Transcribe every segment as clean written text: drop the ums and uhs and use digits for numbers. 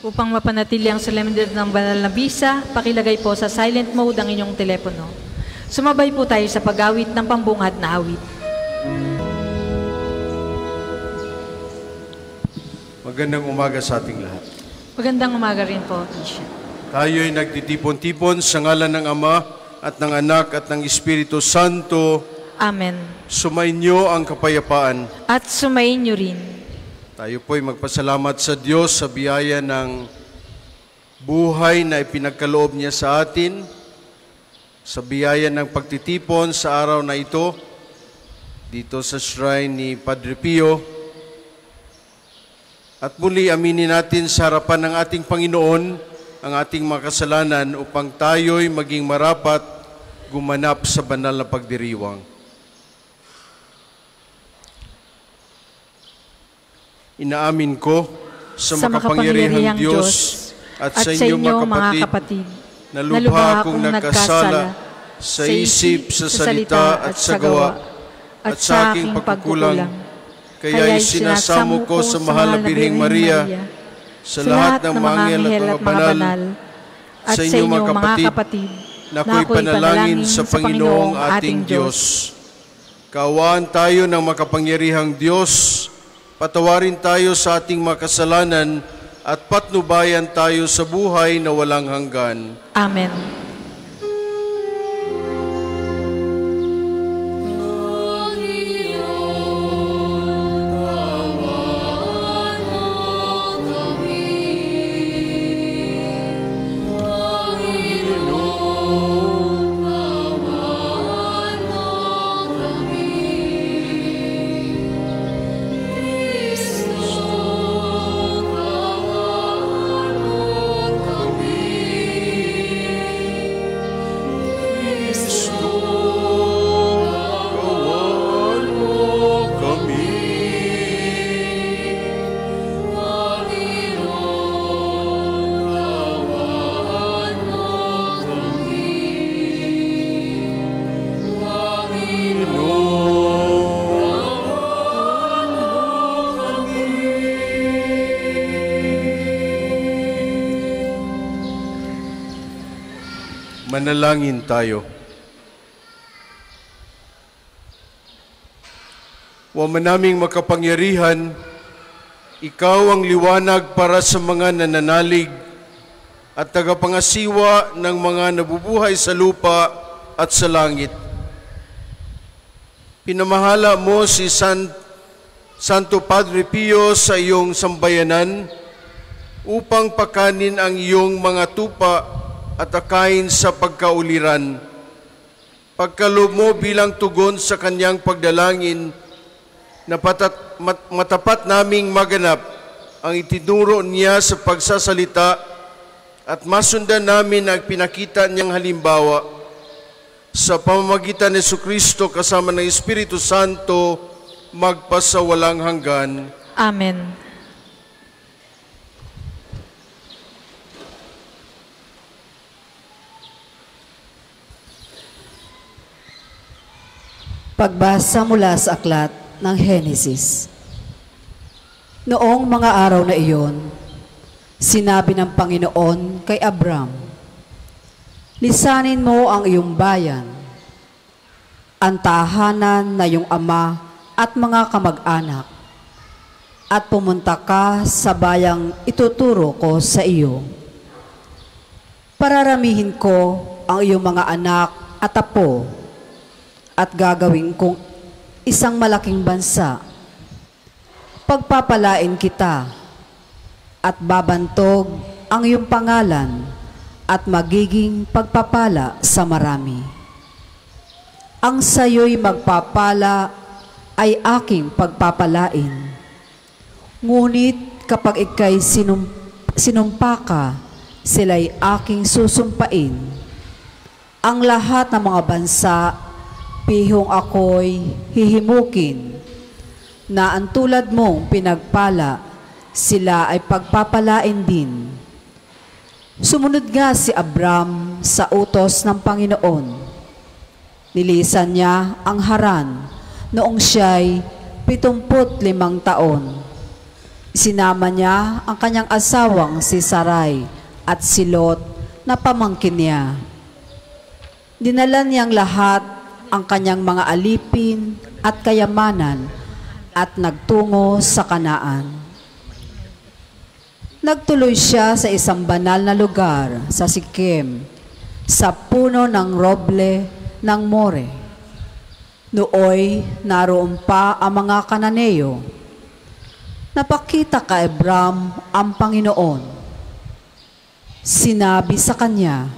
Upang mapanatili ang solemnidad ng banal na bisa, pakilagay po sa silent mode ang inyong telepono. Sumabay po tayo sa pag-awit ng pambungad na awit. Magandang umaga sa ating lahat. Magandang umaga rin po, Bishop. Tayo'y nagtitipon-tipon sa ngalan ng Ama at ng Anak at ng Espiritu Santo. Amen. Sumainyo ang kapayapaan. At sumainyo rin. Tayo po'y magpasalamat sa Diyos sa biyaya ng buhay na ipinagkaloob niya sa atin, sa biyaya ng pagtitipon sa araw na ito, dito sa shrine ni Padre Pio. At muli aminin natin sa harapan ng ating Panginoon ang ating mga kasalanan upang tayo'y maging marapat gumanap sa banal na pagdiriwang. Inaamin ko sa makapangyarihang Diyos at sa inyong mga kapatid na lubha akong nagkasala sa isip, sa salita at sa gawa at sa aking pagkukulang. Kaya'y sinasamo ko sa mahal na Birheng Maria, sa lahat ng mga anghel at mga banal, sa inyong mga kapatid, na ako'y panalangin sa Panginoong ating Diyos. Kaawaan tayo ng makapangyarihang Diyos, patawarin tayo sa ating mga kasalanan at patnubayan tayo sa buhay na walang hanggan. Amen. Manalangin tayo. O Ama naming makapangyarihan, Ikaw ang liwanag para sa mga nananalig at tagapangasiwa ng mga nabubuhay sa lupa at sa langit. Pinamahala mo si Santo Padre Pio sa iyong sambayanan upang pakanin ang iyong mga tupa at akayin sa pagkauliran. Pagkaloob mo bilang tugon sa kanyang pagdalangin na matapat naming maganap ang itinuro niya sa pagsasalita at masundan namin ang pinakita niyang halimbawa sa pamamagitan ni Jesucristo kasama ng Espiritu Santo magpasawalang hanggan. Amen. Pagbasa mula sa aklat ng Henesis. Noong mga araw na iyon, sinabi ng Panginoon kay Abram, "Lisanin mo ang iyong bayan, ang tahanan na iyong ama at mga kamag-anak, at pumunta ka sa bayang ituturo ko sa iyo. Pararamihin ko ang iyong mga anak at apo, at gagawin kong isang malaking bansa. Pagpapalain kita at babantog ang iyong pangalan at magiging pagpapala sa marami. Ang sayo'y magpapala ay aking pagpapalain. Ngunit kapag ika'y sinumpa ka, sila'y aking susumpain. Ang lahat ng mga bansa pihong ako'y hihimukin, na ang tulad mong pinagpala, sila ay pagpapalain din." Sumunod nga si Abram sa utos ng Panginoon. Nilisan niya ang Haran noong siya'y 75 taon. Sinama niya ang kanyang asawang si Sarai at si Lot na pamangkin niya. Dinala niyang lahat ang kanyang mga alipin at kayamanan at nagtungo sa Kanaan. Nagtuloy siya sa isang banal na lugar sa Sikem, sa puno ng roble ng More. Nooy naroon pa ang mga Kananeo. Napakita kay Abram ang Panginoon. Sinabi sa kanya,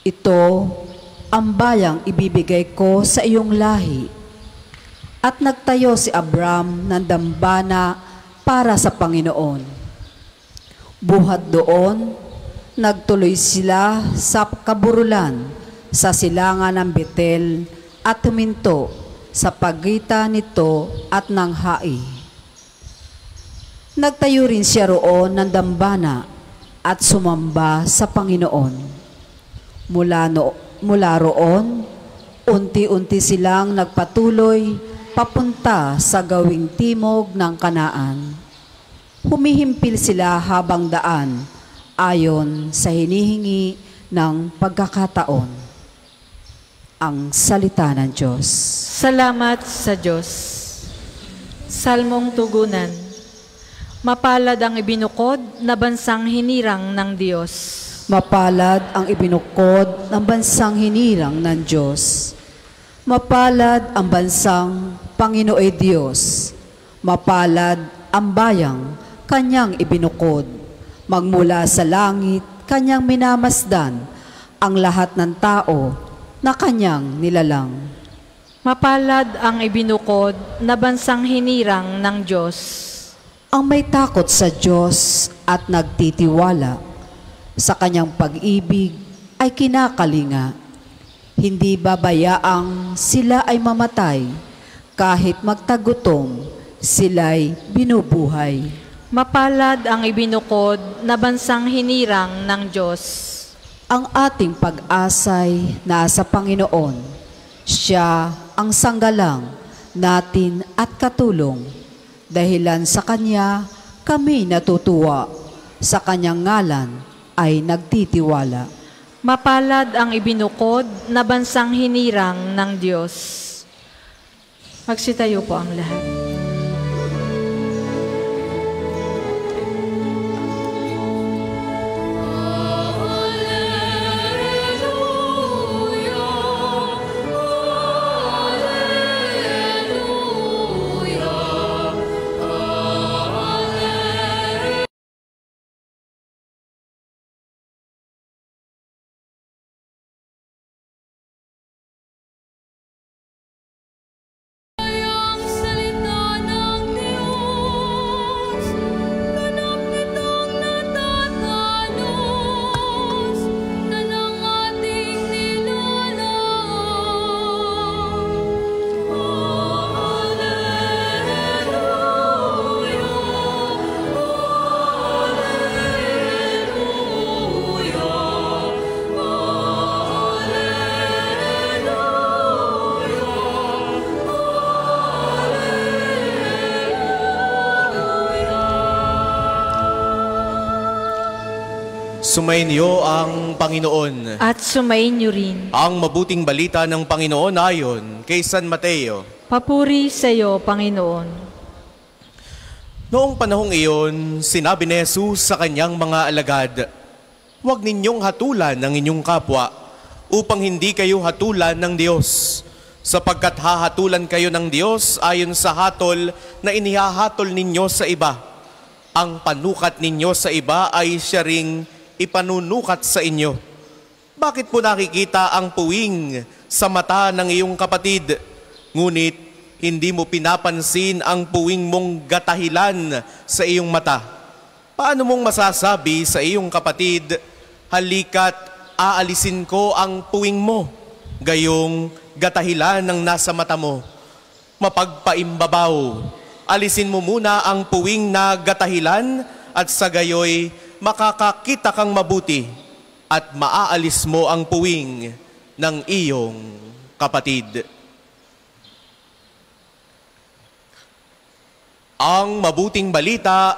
"Ito ang bayang ibibigay ko sa iyong lahi." At nagtayo si Abram ng dambana para sa Panginoon. Buhat doon, nagtuloy sila sa kaburulan sa silangan ng Betel at huminto sa pagitan nito at ng Hai. Nagtayo rin siya roon ng dambana at sumamba sa Panginoon. Mula roon, unti-unti silang nagpatuloy papunta sa gawing timog ng Kanaan. Humihimpil sila habang daan ayon sa hinihingi ng pagkakataon. Ang salita ng Diyos. Salamat sa Diyos. Salmong tugunan. Mapalad ang ibinukod na bansang hinirang ng Diyos. Mapalad ang ibinukod ng bansang hinirang ng Diyos. Mapalad ang bansang Panginoon Diyos. Mapalad ang bayang kanyang ibinukod. Magmula sa langit, kanyang minamasdan ang lahat ng tao na kanyang nilalang. Mapalad ang ibinukod na bansang hinirang ng Diyos. Ang may takot sa Diyos at nagtitiwala sa kanyang pag-ibig ay kinakalinga. Hindi babayaang sila ay mamatay, kahit magtagutom, sila'y binubuhay. Mapalad ang ibinukod na bansang hinirang ng Diyos. Ang ating pag-asay nasa Panginoon. Siya ang sanggalang natin at katulong. Dahilan sa Kanya, kami natutuwa. Sa Kanyang ngalan ay nagtitiwala. Mapalad ang ibinukod na bansang hinirang ng Diyos. Magsitayo po ang lahat. Sumainyo ang Panginoon. At sumainyo rin. Ang mabuting balita ng Panginoon ayon kay San Mateo. Papuri sa iyo, Panginoon. Noong panahong iyon, sinabi ni Jesus sa kanyang mga alagad, "Huwag ninyong hatulan ang inyong kapwa, upang hindi kayo hatulan ng Diyos. Sapagkat hahatulan kayo ng Diyos ayon sa hatol na inihahatol ninyo sa iba. Ang panukat ninyo sa iba ay siya ring ipanunukat sa inyo. Bakit po nakikita ang puwing sa mata ng iyong kapatid, ngunit hindi mo pinapansin ang puwing mong gatahilan sa iyong mata? Paano mong masasabi sa iyong kapatid, halika't aalisin ko ang puwing mo, gayong gatahilan ng nasa mata mo? Mapagpaimbabaw, alisin mo muna ang puwing na gatahilan at sa gayoy makakakita kang mabuti at maaalis mo ang puwing ng iyong kapatid." Ang mabuting balita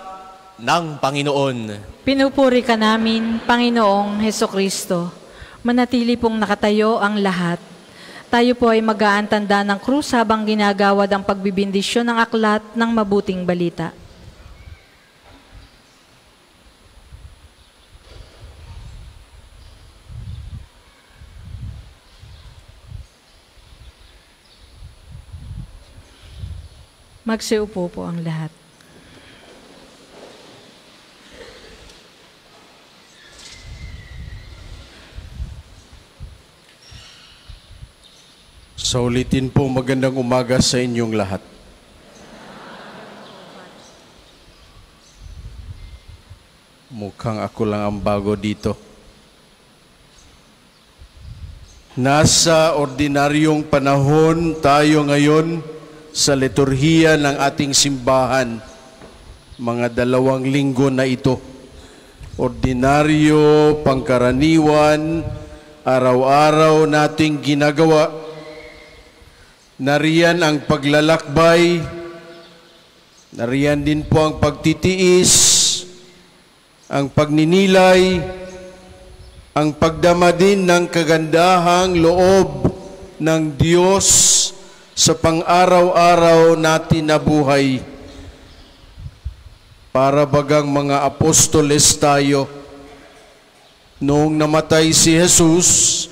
ng Panginoon. Pinupuri ka namin, Panginoong Hesukristo. Manatili pong nakatayo ang lahat. Tayo po ay mag-aantanda ng krus habang ginagawad ang pagbibindisyon ng aklat ng mabuting balita. Magsiupo po ang lahat. Sa ulitin po, magandang umaga sa inyong lahat. Mukhang ako lang ang bago dito. Nasa ordinaryong panahon tayo ngayon sa liturhiya ng ating simbahan, mga 2 linggo na ito. Ordinaryo, pangkaraniwan, araw-araw nating ginagawa. Nariyan ang paglalakbay, nariyan din po ang pagtitiis, ang pagninilay, ang pagdama din ng kagandahang loob ng Diyos sa pang-araw-araw natin na buhay. Para bagang mga apostoles tayo, noong namatay si Jesus,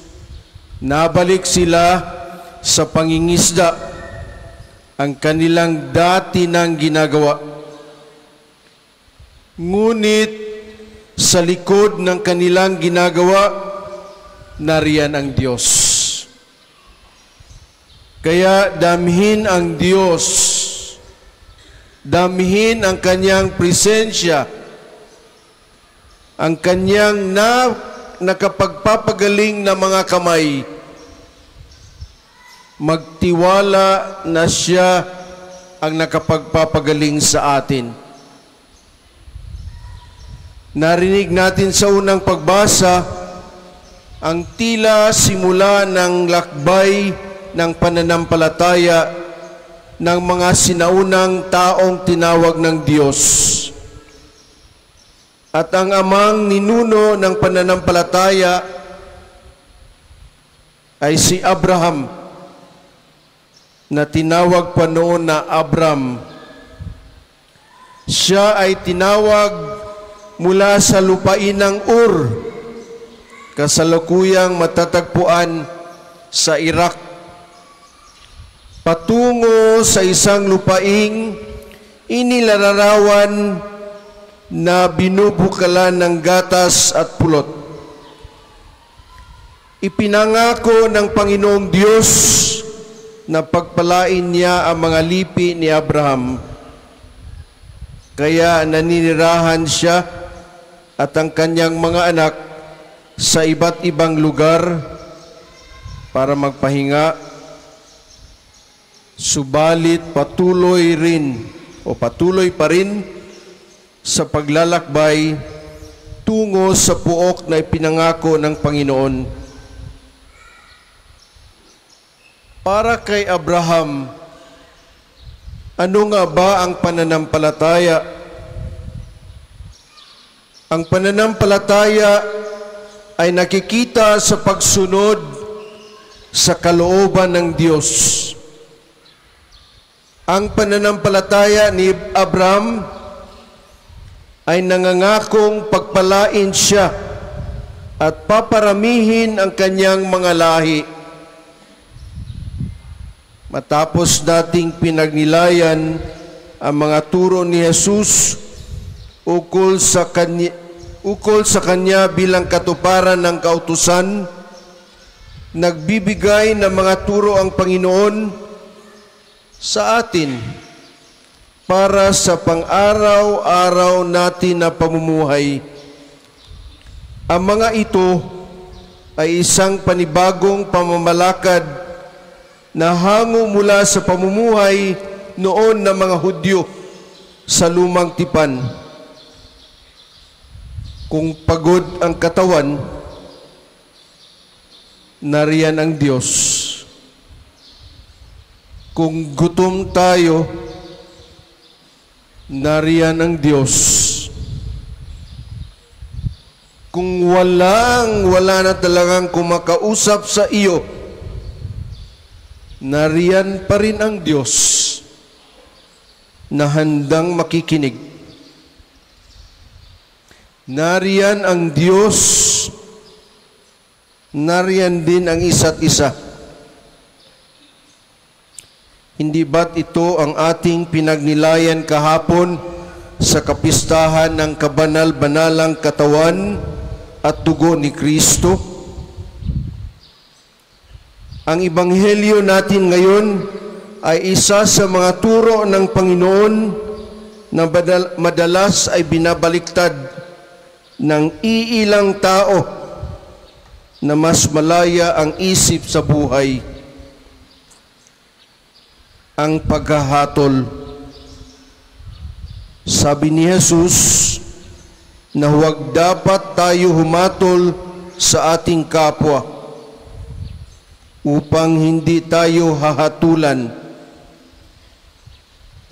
nabalik sila sa pangingisda, ang kanilang dati nang ginagawa. Ngunit sa likod ng kanilang ginagawa, nariyan ang Diyos. Kaya damhin ang Diyos, damhin ang Kanyang presensya, ang Kanyang nakapagpapagaling na mga kamay. Magtiwala na siya ang nakapagpapagaling sa atin. Narinig natin sa unang pagbasa ang tila simula ng lakbay ng pananampalataya ng mga sinaunang taong tinawag ng Diyos. At ang amang ninuno ng pananampalataya ay si Abraham, na tinawag pa noon na Abram. Siya ay tinawag mula sa lupain ng Ur, kasalukuyang matatagpuan sa Iraq, patungo sa isang lupaing inilalarawan na binubukalan ng gatas at pulot. Ipinangako ng Panginoong Diyos na pagpalain niya ang mga lipi ni Abraham. Kaya naninirahan siya at ang kanyang mga anak sa iba't ibang lugar para magpahinga. Subalit patuloy pa rin sa paglalakbay tungo sa puok na ipinangako ng Panginoon. Para kay Abraham, ano nga ba ang pananampalataya? Ang pananampalataya ay nakikita sa pagsunod sa kalooban ng Diyos. Ang pananampalataya ni Abraham ay nangangakong pagpalain siya at paparamihin ang kanyang mga lahi. Matapos dating pinagnilayan ang mga turo ni Jesus ukol sa kanya bilang katuparan ng kautusan, nagbibigay ng mga turo ang Panginoon sa atin para sa pang-araw-araw natin na pamumuhay. Ang mga ito ay isang panibagong pamamalakad na hango mula sa pamumuhay noon ng mga Hudyo sa lumang tipan. Kung pagod ang katawan, nariyan ang Diyos. Kung gutom tayo, nariyan ang Diyos. Kung wala na talagang kumakausap sa iyo, nariyan pa rin ang Diyos na handang makikinig. Nariyan ang Diyos, nariyan din ang isa't isa. Hindi ba't ito ang ating pinagnilayan kahapon sa kapistahan ng kabanal-banalang katawan at dugo ni Kristo? Ang ebanghelyo natin ngayon ay isa sa mga turo ng Panginoon na madalas ay binabaliktad ng iilang tao na mas malaya ang isip sa buhay. Ang paghahatol. Sabi ni Jesus na huwag dapat tayo humatol sa ating kapwa upang hindi tayo hahatulan.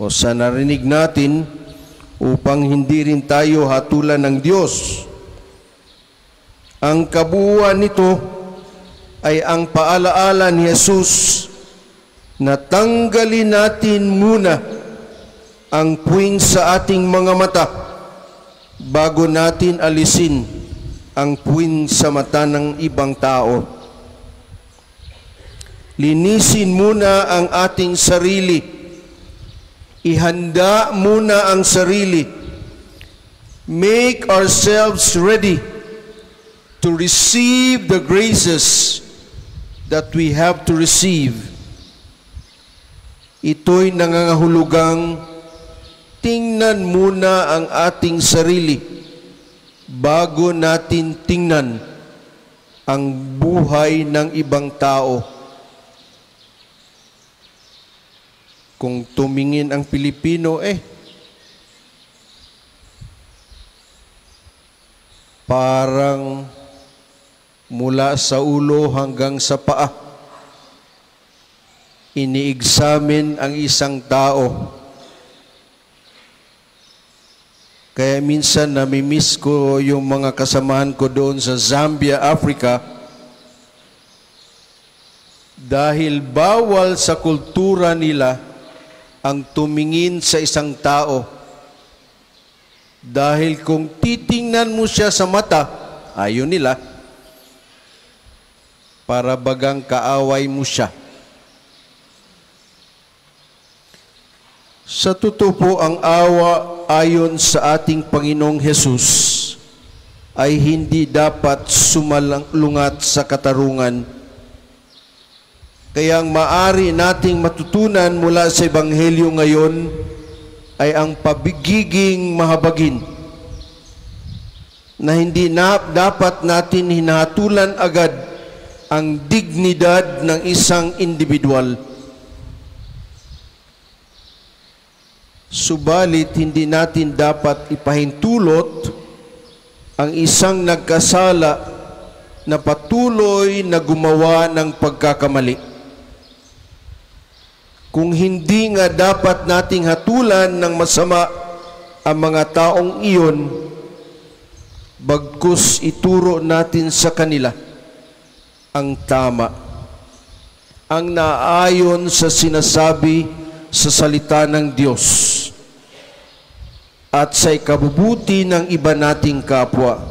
O sa narinig natin, upang hindi rin tayo hatulan ng Diyos. Ang kabuuan nito ay ang paalaala ni Jesus na tanggalin natin muna ang puwing sa ating mga mata bago natin alisin ang puwing sa mata ng ibang tao. Linisin muna ang ating sarili. Ihanda muna ang sarili. Make ourselves ready to receive the graces that we have to receive. Ito'y nangangahulugang tingnan muna ang ating sarili bago natin tingnan ang buhay ng ibang tao. Kung tumingin ang Pilipino, parang mula sa ulo hanggang sa paa, ini-examine ang isang tao. Kaya minsan namimiss ko yung mga kasamahan ko doon sa Zambia, Africa, dahil bawal sa kultura nila ang tumingin sa isang tao. Dahil kung titingnan mo siya sa mata, ayaw nila, para bagang kaaway mo siya. Sa totoo po, ang awa ayon sa ating Panginoong Hesus ay hindi dapat sumalungat sa katarungan. Kaya ang maaari nating matutunan mula sa Ebanghelyo ngayon ay ang pagiging mahabagin na hindi dapat natin hinatulan agad ang dignidad ng isang individual. Subalit, hindi natin dapat ipahintulot ang isang nagkasala na patuloy na gumawa ng pagkakamali. Kung hindi nga dapat nating hatulan ng masama ang mga taong iyon, bagkus ituro natin sa kanila ang tama, ang naayon sa sinasabi sa salita ng Diyos at sa ikabubuti ng iba nating kapwa.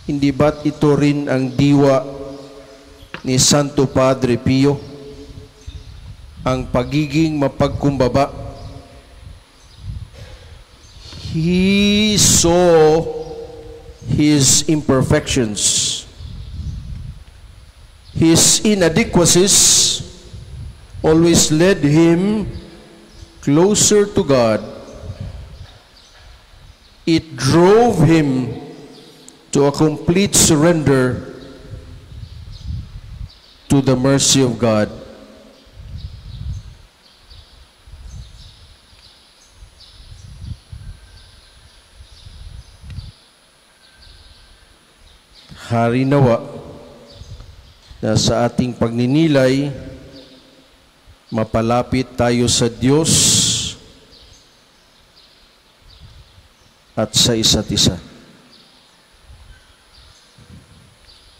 Hindi ba't ito rin ang diwa ni Santo Padre Pio? Ang pagiging mapagkumbaba. He saw his imperfections, his inadequacies always led him closer to God. It drove him to a complete surrender to the mercy of God. Harinawa na sa ating pagninilay, mapalapit tayo sa Diyos at sa isa't isa.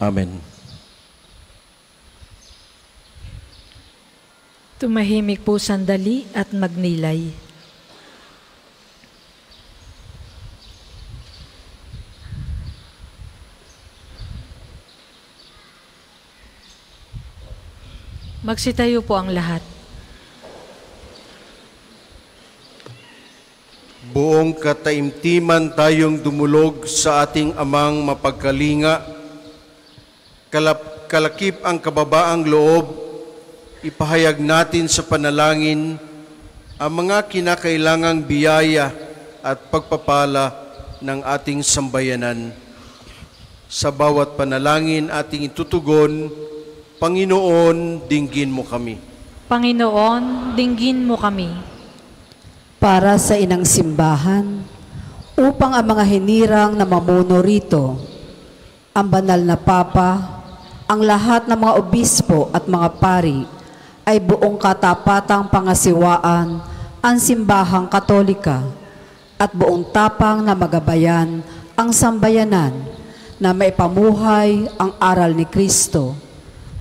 Amen. Tumahimik po sandali at magnilay. Magsitayo po ang lahat. Buong kataimtiman tayong dumulog sa ating amang mapagkalinga, kalakip ang kababaang loob, ipahayag natin sa panalangin ang mga kinakailangang biyaya at pagpapala ng ating sambayanan. Sa bawat panalangin ating itutugon, Panginoon, dinggin mo kami. Panginoon, dinggin mo kami. Para sa inang simbahan, upang ang mga hinirang na mamuno rito, ang banal na Papa, ang lahat ng mga obispo at mga pari, ay buong katapatang pangasiwaan ang simbahang Katolika at buong tapang na magabayan ang sambayanan na maipamuhay ang aral ni Kristo.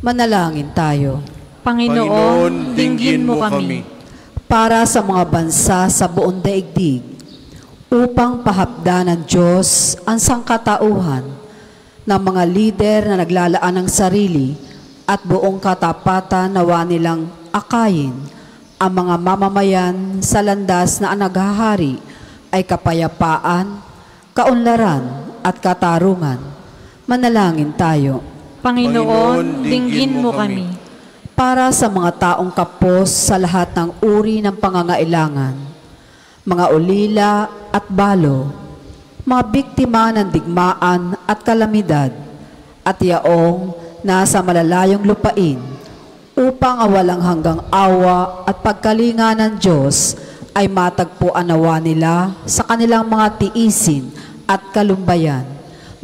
Manalangin tayo. Panginoon, dinggin mo kami. Para sa mga bansa sa buong daigdig, upang pahapdan ng Diyos ang sangkatauhan ng mga lider na naglalaan ng sarili at buong katapatan nawa nilang akayin ang mga mamamayan sa landas na ang naghahari ay kapayapaan, kaunlaran at katarungan. Manalangin tayo. Panginoon, dinggin mo kami. Para sa mga taong kapos sa lahat ng uri ng pangangailangan, mga ulila at balo, mga biktima ng digmaan at kalamidad, at yaong nasa malalayong lupain, upang ang walang hanggang awa at pagkalinga ng Diyos ay matagpuan nawa nila sa kanilang mga tiisin at kalumbayan.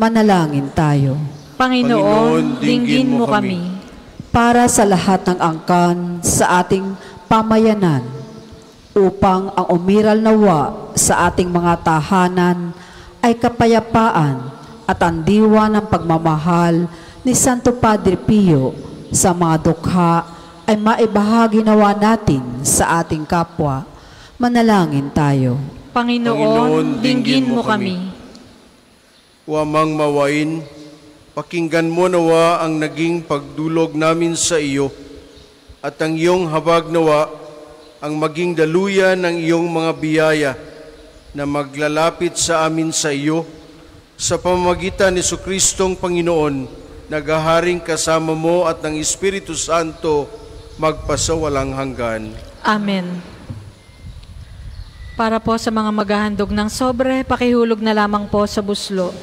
Manalangin tayo. Panginoon, dinggin mo kami. Para sa lahat ng angkan sa ating pamayanan, upang ang umiral nawa sa ating mga tahanan ay kapayapaan at ang diwa ng pagmamahal ni Santo Padre Pio sa mga dukha ay maibahagi nawa natin sa ating kapwa. Manalangin tayo. Panginoon, dinggin mo kami. Huwamang mawain, pakinggan mo nawa ang naging pagdulog namin sa iyo at ang iyong habag nawa ang maging daluyan ng iyong mga biyaya na maglalapit sa amin sa iyo sa pamamagitan ni Jesucristong Panginoon, naghaharing kasama mo at ng Espiritu Santo magpasawalang hanggan. Amen. Para po sa mga maghahandog ng sobre, pakihulog na lamang po sa buslo.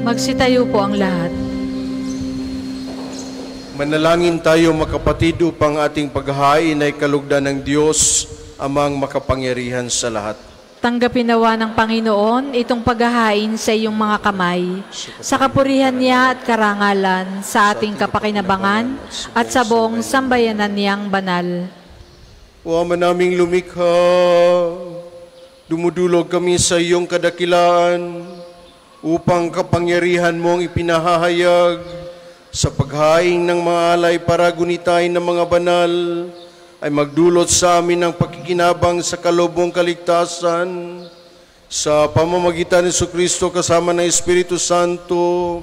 Magsitayo po ang lahat. Manalangin tayo, mga kapatid, upang ating paghahain ay kalugdan ng Diyos Amang makapangyarihan sa lahat. Tanggapin nawa ng Panginoon itong paghahain sa iyong mga kamay, sa kapurihan niya at karangalan, sa ating kapakinabangan at sa buong sambayanan niyang banal. O Ama naming lumikha, dumudulog kami sa iyong kadakilaan upang kapangyarihan mong ipinahahayag sa paghain ng mga alay para gunitain ng mga banal ay magdulot sa amin ng pakikinabang sa kaloob mong kaligtasan sa pamamagitan ni Jesucristo kasama ng Espiritu Santo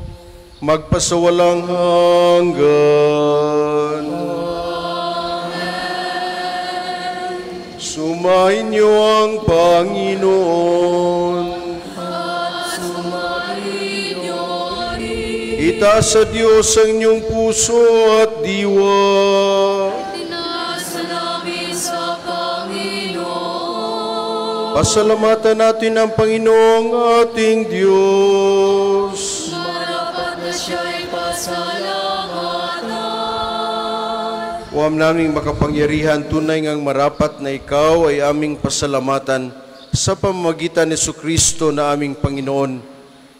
magpasawalang hanggan. Sumayin niyo ang Panginoon. Itaas sa Diyos ang inyong puso at diwa. Pasalamatan natin ang Panginoong ating Diyos. Marapat na siya'y pasalamatan. Huwam naming makapangyarihan, tunay ngang marapat na ikaw ay aming pasalamatan sa pamamagitan ni Jesucristo na aming Panginoon.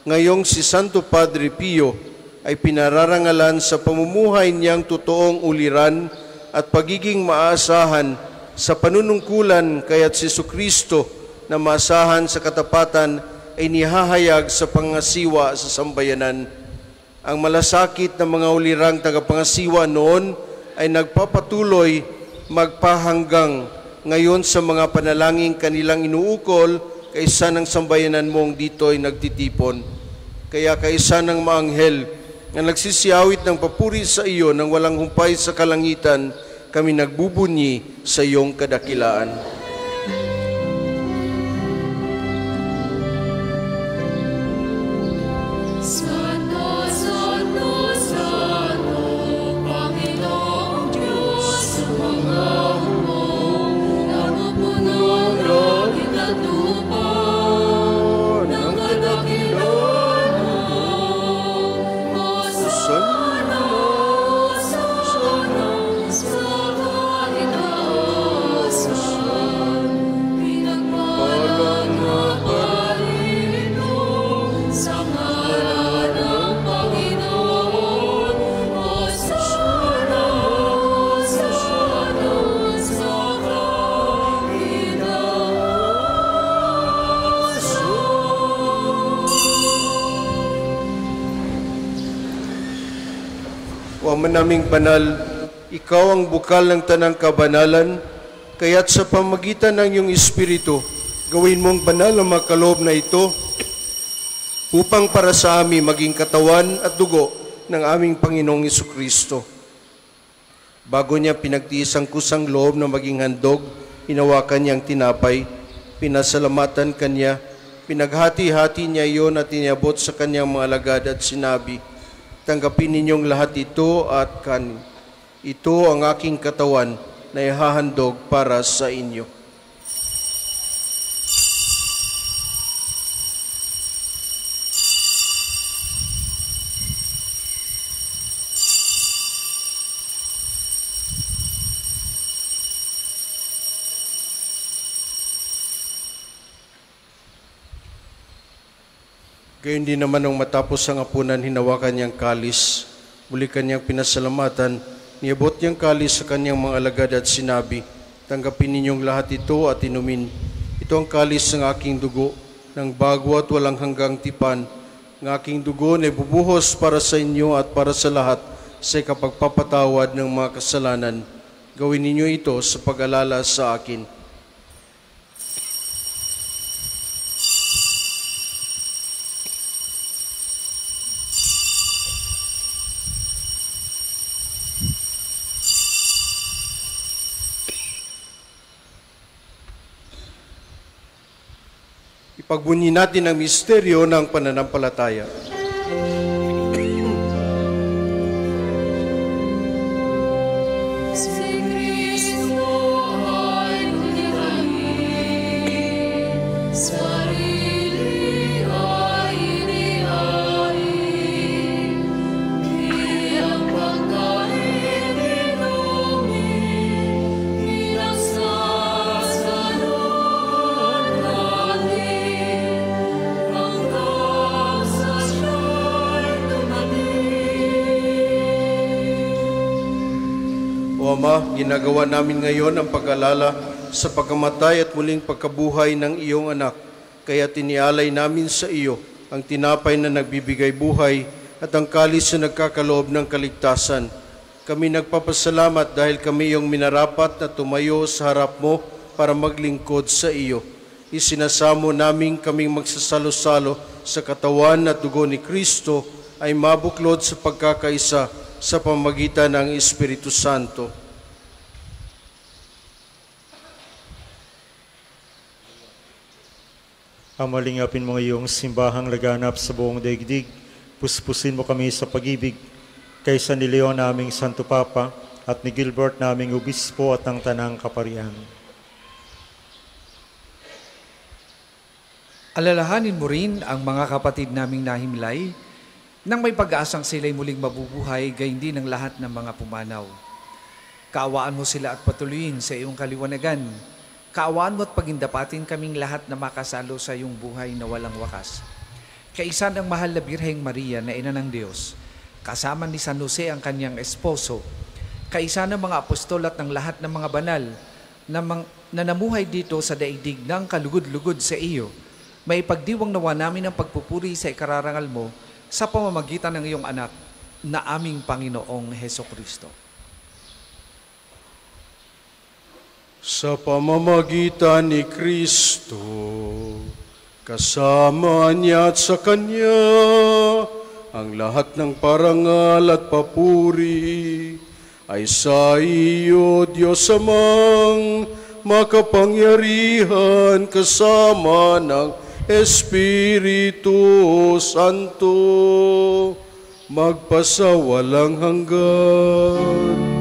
Ngayong si Santo Padre Pio ay pinararangalan sa pamumuhay niyang totoong uliran at pagiging maasahan sa panunungkulan kaya't si Jesucristo na maasahan sa katapatan ay nihahayag sa pangasiwa sa sambayanan. Ang malasakit ng mga ulirang tagapangasiwa noon ay nagpapatuloy magpahanggang ngayon sa mga panalangin kanilang inuukol kaysa ng sambayanan mong dito ay nagtitipon. Kaya kaysa ng maanghel na nagsisiyawit ng papuri sa iyo nang walang humpay sa kalangitan, kami nagbubunyi sa iyong kadakilaan. Ama naming banal, ikaw ang bukal ng tanang kabanalan, kaya't sa pamagitan ng iyong Espiritu, gawin mong banal ang mga kaloob na ito upang para sa amin maging katawan at dugo ng aming Panginoong Jesucristo. Bago niya pinagtiis ang kusang loob na maging handog, hinawakan niyang tinapay, pinasalamatan kanya, pinaghati-hati niya iyon at iniabot sa kanyang mga alagad at sinabi, tanggapin ninyong lahat ito at kanin. Ito ang aking katawan na ihahandog para sa inyo. Gayon din naman nung matapos ang hapunan, hinawakan niyang kalis, muli kanyang pinasalamatan, niabot niyang kalis sa kanyang mga alagad at sinabi, tanggapin ninyong lahat ito at inumin. Ito ang kalis ng aking dugo, ng bago at walang hanggang tipan. Ng aking dugo na ibubuhos para sa inyo at para sa lahat sa kapagpapatawad ng mga kasalanan. Gawin ninyo ito sa pag-alala sa akin. Pagbunyi natin ang misteryo ng pananampalataya. Si Kristo ay unihain, sarili ay inihain, bilang pagkain inumin, bilang sasakit ginagawa namin ngayon ang pag-alala sa pagkamatay at muling pagkabuhay ng iyong anak. Kaya tinialay namin sa iyo ang tinapay na nagbibigay buhay at ang kalis na nagkakaloob ng kaligtasan. Kami nagpapasalamat dahil kami iyong minarapat na tumayo sa harap mo para maglingkod sa iyo. Isinasamo namin kaming magsasalo-salo sa katawan at dugo ni Kristo ay mabuklod sa pagkakaisa sa pamamagitan ng Espiritu Santo. Amalingapin mo ngayong simbahang laganap sa buong daigdig. Puspusin mo kami sa pag-ibig kaysa ni Leon naming Santo Papa at ni Gilbert naming Obispo at ng Tanang Kaparian. Alalahanin mo rin ang mga kapatid naming nahimlay nang may pag-aasang sila'y muling mabubuhay gayon din ang lahat ng mga pumanaw. Kaawaan mo sila at patuloyin sa iyong kaliwanagan. Kaawaan mo at pagindapatin kaming lahat na makasalo sa iyong buhay na walang wakas. Kaisa ng mahal na Birheng Maria na Ina ng Diyos, kasama ni San Jose ang kanyang esposo, kaisa ng mga apostol at ng lahat ng mga banal na namuhay dito sa daigdig ng kalugod-lugod sa iyo, may pagdiwang nawa namin ang pagpupuri sa ikararangal mo sa pamamagitan ng iyong anak na aming Panginoong Hesukristo. Sa pamamagitan ni Kristo, kasama niya at sa Kanya, ang lahat ng parangal at papuri ay sa iyo, Diyos Amang makapangyarihan kasama ng Espiritu Santo, magpasawalang hanggan.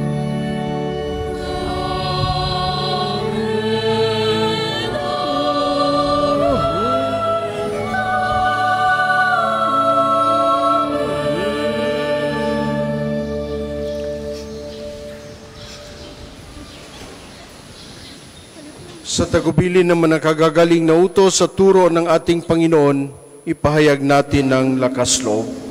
Sa tagubilin naman ng kagagaling na utos sa turo ng ating Panginoon, ipahayag natin ng lakas loob.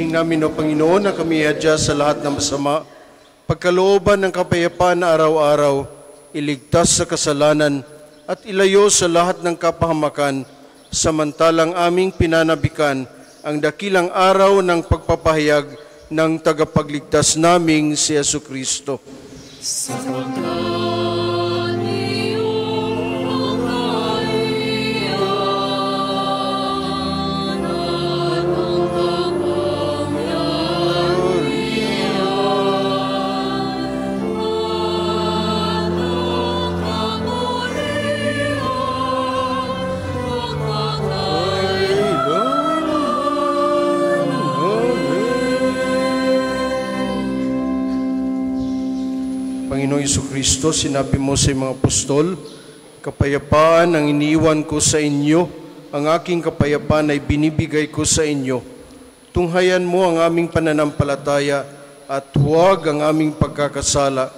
Namin, O Panginoon, na kami adya sa lahat ng masama, pagkalooban ng kapayapaan na araw-araw, iligtas sa kasalanan at ilayo sa lahat ng kapahamakan, samantalang aming pinanabikan ang dakilang araw ng pagpapahayag ng tagapagligtas naming si Jesucristo. Panginoong Jesucristo, sinabi mo sa mga apostol, kapayapaan ang iniwan ko sa inyo, ang aking kapayapaan ay binibigay ko sa inyo. Tunghayan mo ang aming pananampalataya at huwag ang aming pagkakasala.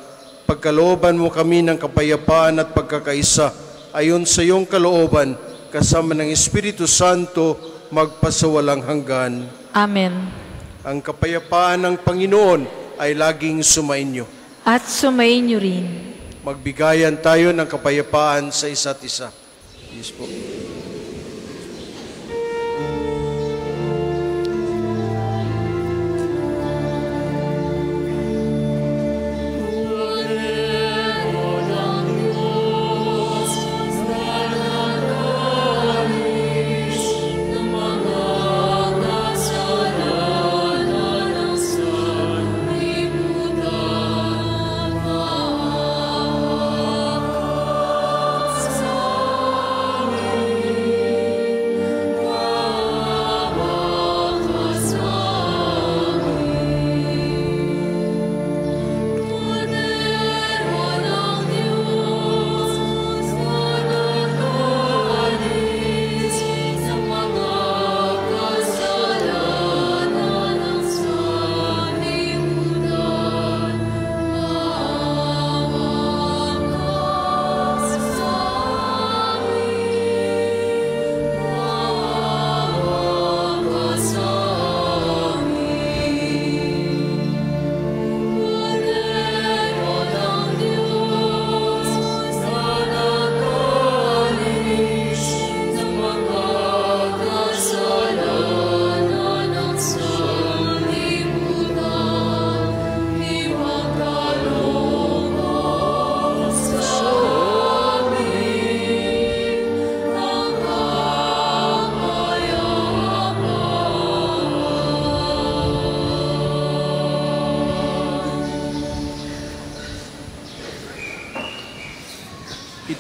Pagkalooban mo kami ng kapayapaan at pagkakaisa ayon sa iyong kalooban, kasama ng Espiritu Santo, magpasawalang hanggan. Amen. Ang kapayapaan ng Panginoon ay laging sumainyo. At sumainyo rin. Magbigayan tayo ng kapayapaan sa isa't isa. Yes po.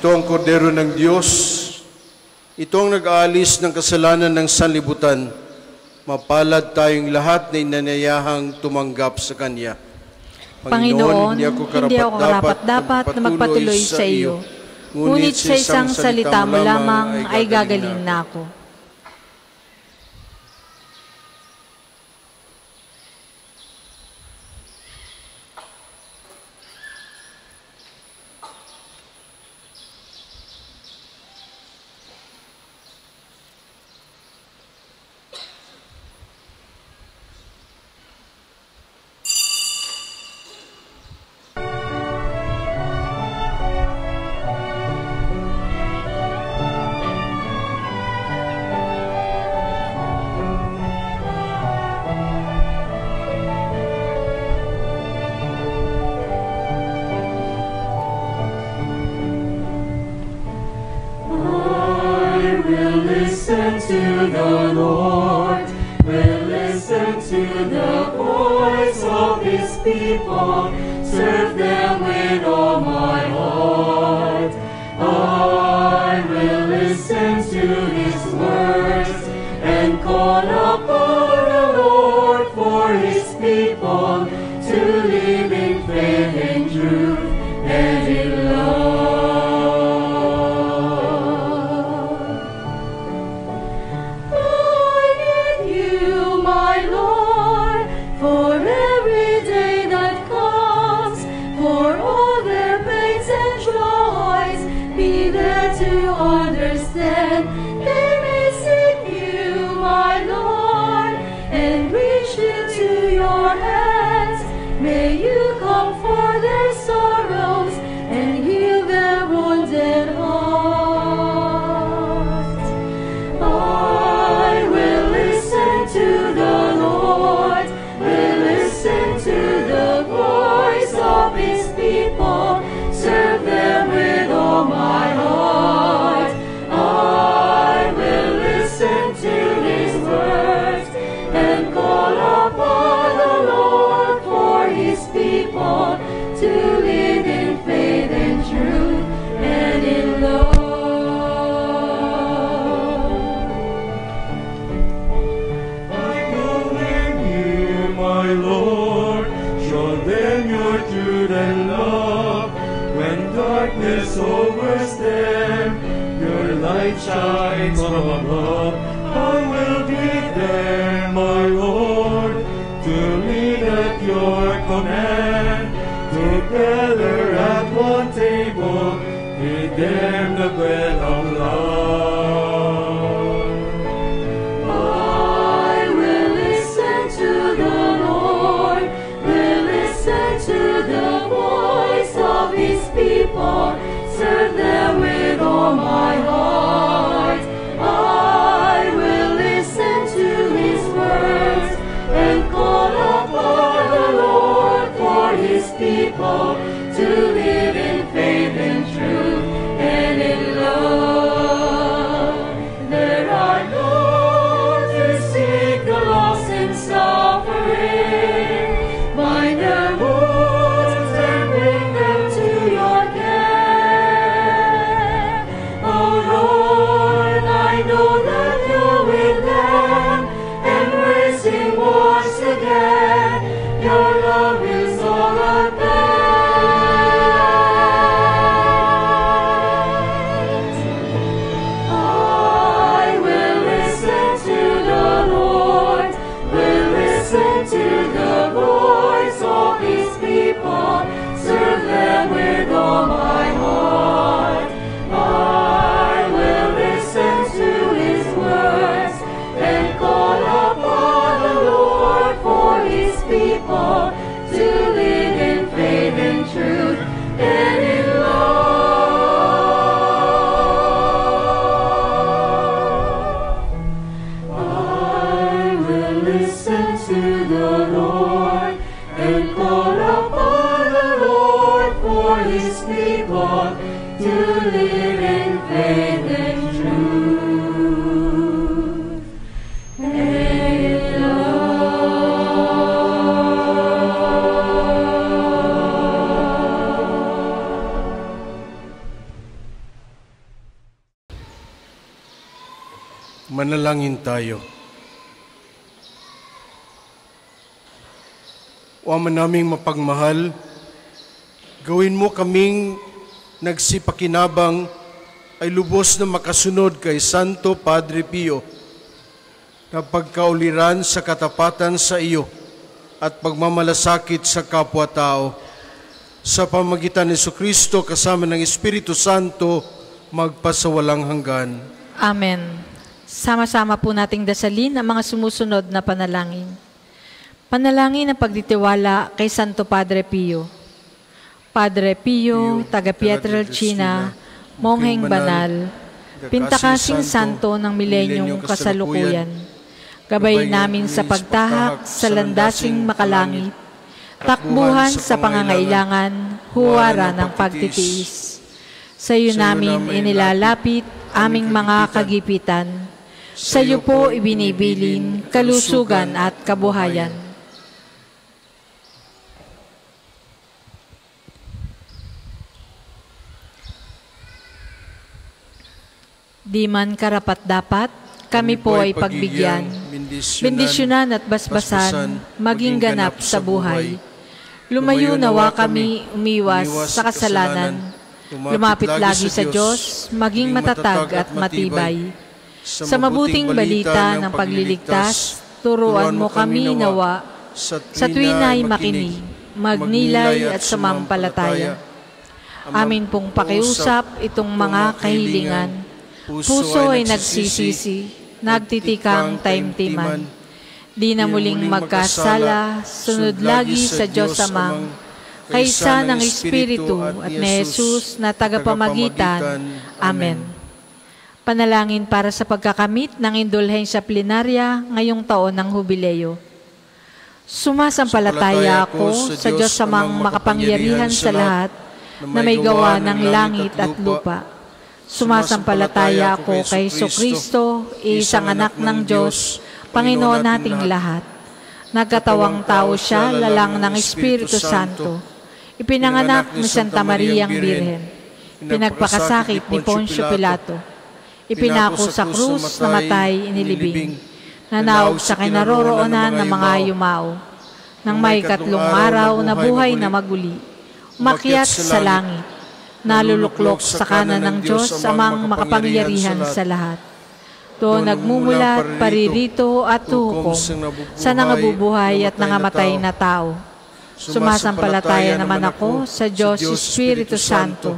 Ito ang kordero ng Diyos. Ito ang nag-aalis ng kasalanan ng sanlibutan. Mapalad tayong lahat na inanayahang tumanggap sa Kanya. Panginoon, hindi ako karapat-dapat na magpatuloy sa iyo. Ngunit sa isang salita mo lamang ay gagaling na ako. To the Lord, will listen to the voice of His people, serve them with all my heart. I will listen to His words and call upon the Lord for His people to live in faith and truth and in love. Understand, they may seek you, my Lord, and reach into your hands. May you comfort their sorrows and heal their wounded hearts. I will listen to the Lord, will listen to the voice of His people, serve them with all my heart. To live in faith and truth and in love. I will in you, my Lord, show them your truth and love. When darkness overs them, your light light shines from above. I will be there, my Lord, to lead at your command. Together at one table, eat them the bread of love. I will listen to the Lord, will listen to the voice of his people, serve them with all my heart. I will listen to his words and call upon the Lord for his people to live in faith and truth and in love. There are none to seek the lost and suffering. Bind their wounds and bring them to your care. Oh Lord, I know that you're with them, embracing once again. Your love is all I I will listen to the Lord, will listen to the voice of his people, serve them with all my heart. I will listen to his words and call upon the Lord for his people to live in faith and truth and in love. I will listen to the Lord and call upon the Lord for his people to live in faith and truth and in Manalangin tayo. O Ama naming mapagmahal, gawin mo kaming nagsipakinabang ay lubos na makasunod kay Santo Padre Pio na pagkauliran sa katapatan sa iyo at pagmamalasakit sa kapwa-tao. Sa pamagitan ni Jesucristo kasama ng Espiritu Santo, magpasawalang hanggan. Amen. Sama-sama po nating dasalin ang mga sumusunod na panalangin. Panalangin ng pagditiwala kay Santo Padre Pio. Padre Pio, taga Pietrelcina, mongheng banal, pintakasing santo ng milenyong kasalukuyan, gabay namin sa pagtahak sa landasing makalangit, takbuhan sa pangangailangan, huwara ng pagtitiis. Sa iyo namin inilalapit aming mga kagipitan. Sa iyo po ibinibilin kalusugan at kabuhayan. Di man karapat-dapat, kami po ay pagbigyan, bendisyonan at basbasan, maging ganap sa buhay. Lumayo nawa kami umiwas sa kasalanan, lumapit lagi sa Diyos, maging matatag at matibay. Sa mabuting balita ng pagliligtas, turuan mo kami nawa, sa tuwin ay makinig, magnilay at sumampalataya. Amin pong pakiusap itong mga kahilingan. Puso ay nagsisisi, nagtitikang taimtiman. Di na muling magkasala, sunod lagi sa Diyos Amang, kaysa ng Espiritu at ni Jesus na tagapamagitan. Amen. Panalangin para sa pagkakamit ng indulhensya plenarya ngayong taon ng Hubileo. Sumasampalataya ako sa Diyos Amang makapangyarihan sa lahat na may gawa ng langit at lupa. Sumasampalataya ako kay Jesucristo, isang anak ng Diyos, Panginoon nating lahat. Nagkatawang tao siya, lalang ng Espiritu Santo. Ipinanganak ni Santa Maria ang Birhen. Pinagpakasakit ni Poncio Pilato. Ipinako sa krus, namatay, inilibing. Nanaog sa kinaroroonan ng mga yumao. Nang may 3 araw na buhay na maguli. Umakyat sa langit. naluluklok sa kanan ng Diyos, amang makapangyarihan sa lahat. Doon nagmumulat, paririto at hukom sa nangabubuhay at nangamatay na tao. Sumasampalataya naman ako sa Diyos Espiritu Santo,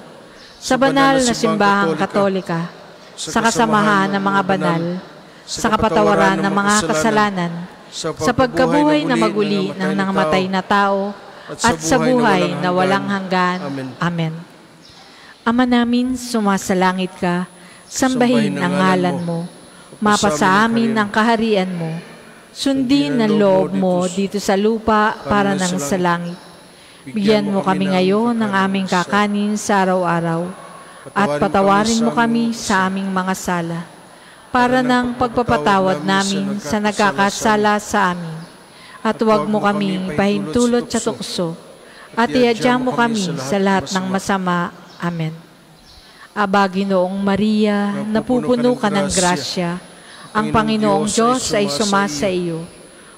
sa banal na simbahang katolika, sa kasamahan ng mga banal, sa kapatawaran ng mga kasalanan, sa pagkabuhay na maguli ng nangamatay na tao, at sa buhay na walang hanggan. Amen. Ama namin, sumasalangit ka, sambahin ang ngalan mo. Mapasa amin ang kaharian mo. Sundin ang loob mo dito sa lupa para nang sa langit. Bigyan mo kami ngayon ng aming kakanin sa araw-araw. At patawarin mo kami sa aming mga sala, para nang pagpapatawad namin sa nagkakasala sa amin. At huwag mo kami pahintulot sa tukso, at iadya mo kami sa lahat ng masama. Amen. Aba, Ginoong Maria, napupuno ka ng grasya, ang Panginoong Diyos ay sumasa iyo.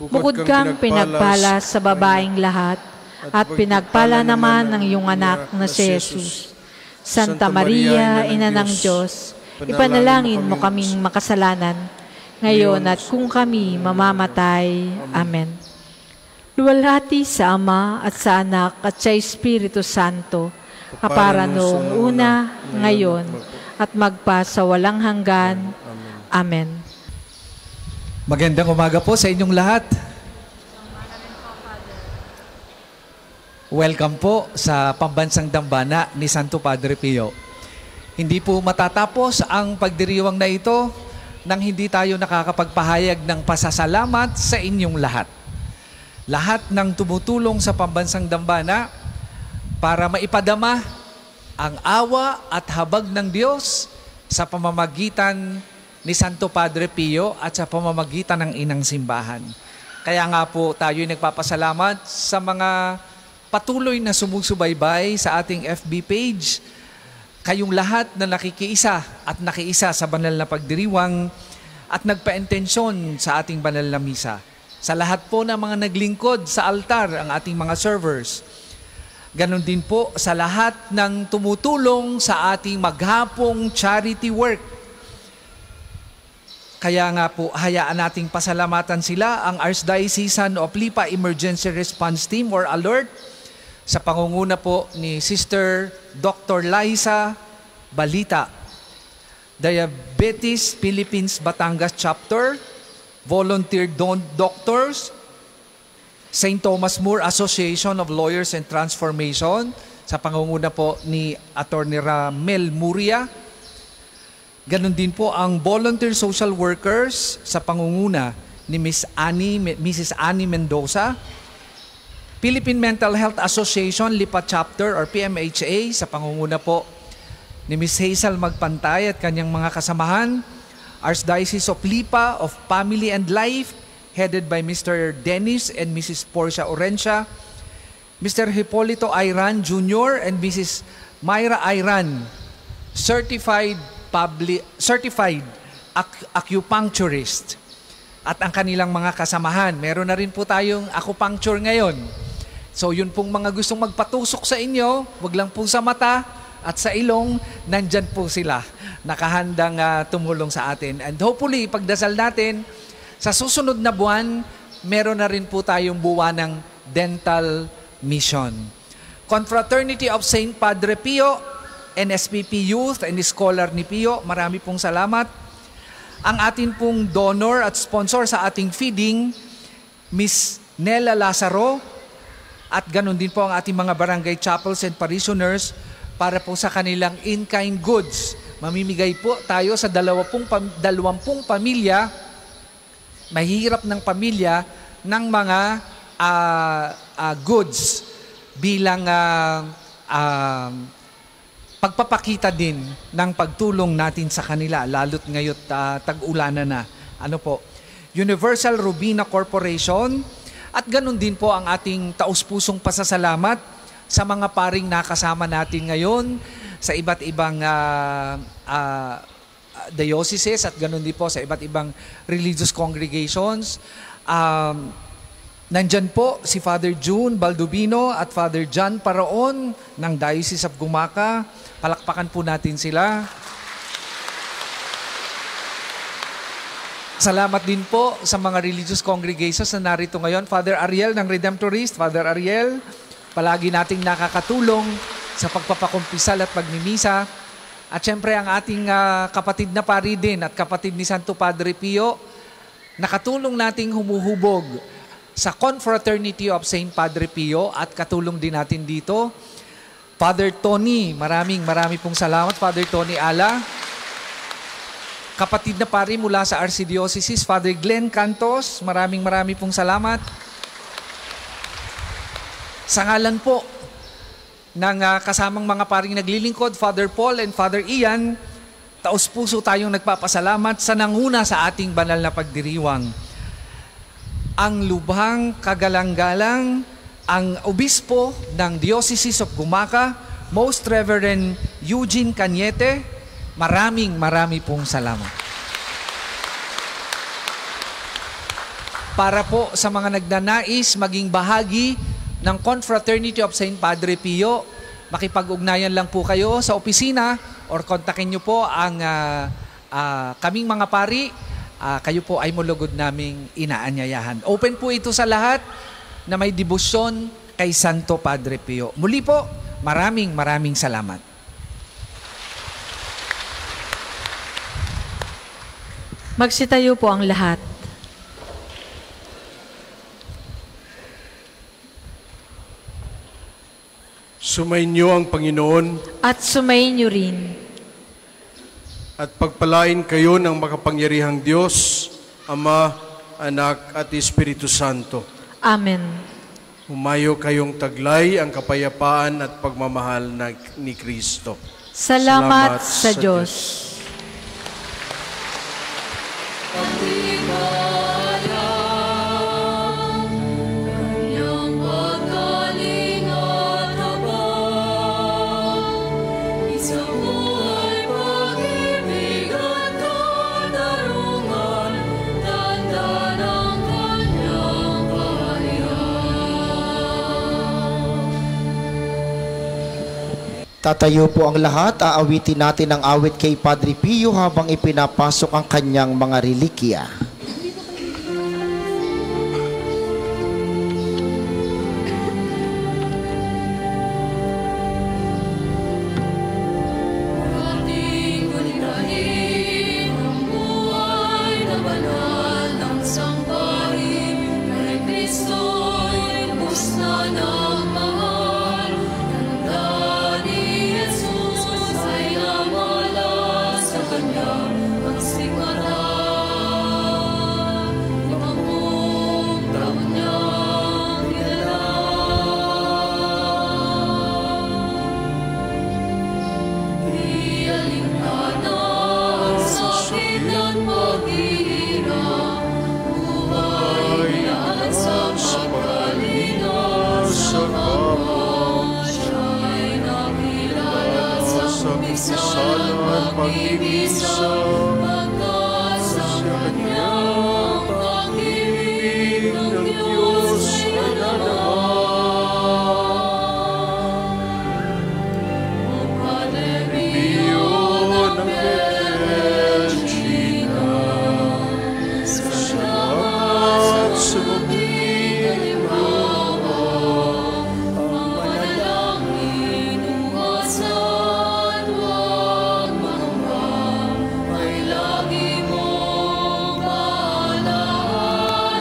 Bukod kang pinagpala sa babaeng lahat, at pinagpala naman ng iyong anak na si Jesus. Santa Maria, Ina ng Diyos, ipanalangin mo kaming makasalanan, ngayon at kung kami mamamatay. Amen. Luwalhati sa Ama at sa Anak at sa Espiritu Santo, kapara noong una, ngayon, at magpa sa walang hanggan. Amen. Magandang umaga po sa inyong lahat. Welcome po sa Pambansang Dambana ni Santo Padre Pio. Hindi po matatapos ang pagdiriwang na ito nang hindi tayo nakakapagpahayag ng pasasalamat sa inyong lahat. Lahat ng tumutulong sa Pambansang Dambana para maipadama ang awa at habag ng Diyos sa pamamagitan ni Santo Padre Pio at sa pamamagitan ng Inang Simbahan. Kaya nga po tayo nagpapasalamat sa mga patuloy na sumusubaybay sa ating FB page, kayong lahat na nakikiisa at nakiisa sa banal na pagdiriwang at nagpa-intensyon sa ating banal na misa. Sa lahat po ng mga naglingkod sa altar, ang ating mga servers. Ganon din po sa lahat ng tumutulong sa ating maghapong charity work. Kaya nga po, hayaan nating pasalamatan sila, ang Archdiocesan of Lipa Emergency Response Team or ALERT, sa pangunguna po ni Sister Dr. Liza Balita, Diabetes Philippines Batangas Chapter, Volunteer Doctors, St. Thomas More Association of Lawyers and Transformation, sa pangunguna po ni Attorney Ramel Muria. Ganon din po ang Volunteer Social Workers sa pangunguna ni Mrs. Annie Mendoza, Philippine Mental Health Association Lipa Chapter or PMHA sa pangunguna po ni Ms. Hazel Magpantay at kanyang mga kasamahan, Archdiocese of Lipa of Family and Life, headed by Mr. Dennis and Mrs. Portia Orencia, Mr. Hipolito Ayran Jr. and Mrs. Myra Ayran, certified acupuncturist, at ang kanilang mga kasamahan. Meron na rin po tayong acupuncture ngayon. So yun pong mga gustong magpatusok sa inyo, wag lang po sa mata at sa ilong, nandyan po sila, nakahandang tumulong sa atin. And hopefully, pagdasal natin, sa susunod na buwan, meron na rin po tayong buwan ng dental mission. Confraternity of St. Padre Pio, NSPP Youth and Scholar ni Pio, marami pong salamat. Ang atin pong donor at sponsor sa ating feeding, Miss Nela Lazaro, at ganun din po ang ating mga barangay chapels and parishioners para po sa kanilang in-kind goods. Mamimigay po tayo sa 20 pamilya, mahirap ng pamilya, ng mga goods bilang pagpapakita din ng pagtulong natin sa kanila, lalo't ngayon tag-ulanan na. Ano po? Universal Robina Corporation, at ganun din po ang ating taus-pusong pasasalamat sa mga paring nakasama natin ngayon sa iba't ibang dioceses at ganun din po sa iba't ibang religious congregations. Nandyan po si Father June Baldubino at Father John Paraon ng Diocese of Gumaca. Palakpakan po natin sila. Salamat din po sa mga religious congregations na narito ngayon. Father Ariel ng Redemptorist, Father Ariel, palagi nating nakakatulong sa pagpapakumpisal at pagmimisa. At syempre ang ating kapatid na pari din at kapatid ni Santo Padre Pio, nakatulong nating humuhubog sa Confraternity of St. Padre Pio at katulong din natin dito. Father Tony, marami pong salamat. Father Tony Ala. Kapatid na pari mula sa Archdiocese, Father Glenn Cantos, marami pong salamat. Sa ngalan po ng kasamang mga paring naglilingkod, Father Paul and Father Ian, taos-puso tayong nagpapasalamat sa nanguna sa ating banal na pagdiriwang. Ang lubhang kagalang-galang, ang obispo ng Diocese of Gumaca, Most Reverend Eugene Cañete, marami pong salamat. Para po sa mga nagnanais maging bahagi ng Confraternity of St. Padre Pio, makipag-ugnayan lang po kayo sa opisina or kontakin nyo po ang kaming mga pari. Kayo po ay mulugod naming inaanyayahan. Open po ito sa lahat na may debosyon kay Santo Padre Pio. Muli po, maraming salamat. Magsitayo po ang lahat. Sumainyo ang Panginoon. At sumainyo rin. At pagpalain kayo ng makapangyarihang Diyos, Ama, Anak at Espiritu Santo. Amen. Humayo kayong taglay ang kapayapaan at pagmamahal ni Kristo. Salamat sa Diyos. Tatayo po ang lahat, aawitin natin ang awit kay Padre Pio habang ipinapasok ang kanyang mga relikya.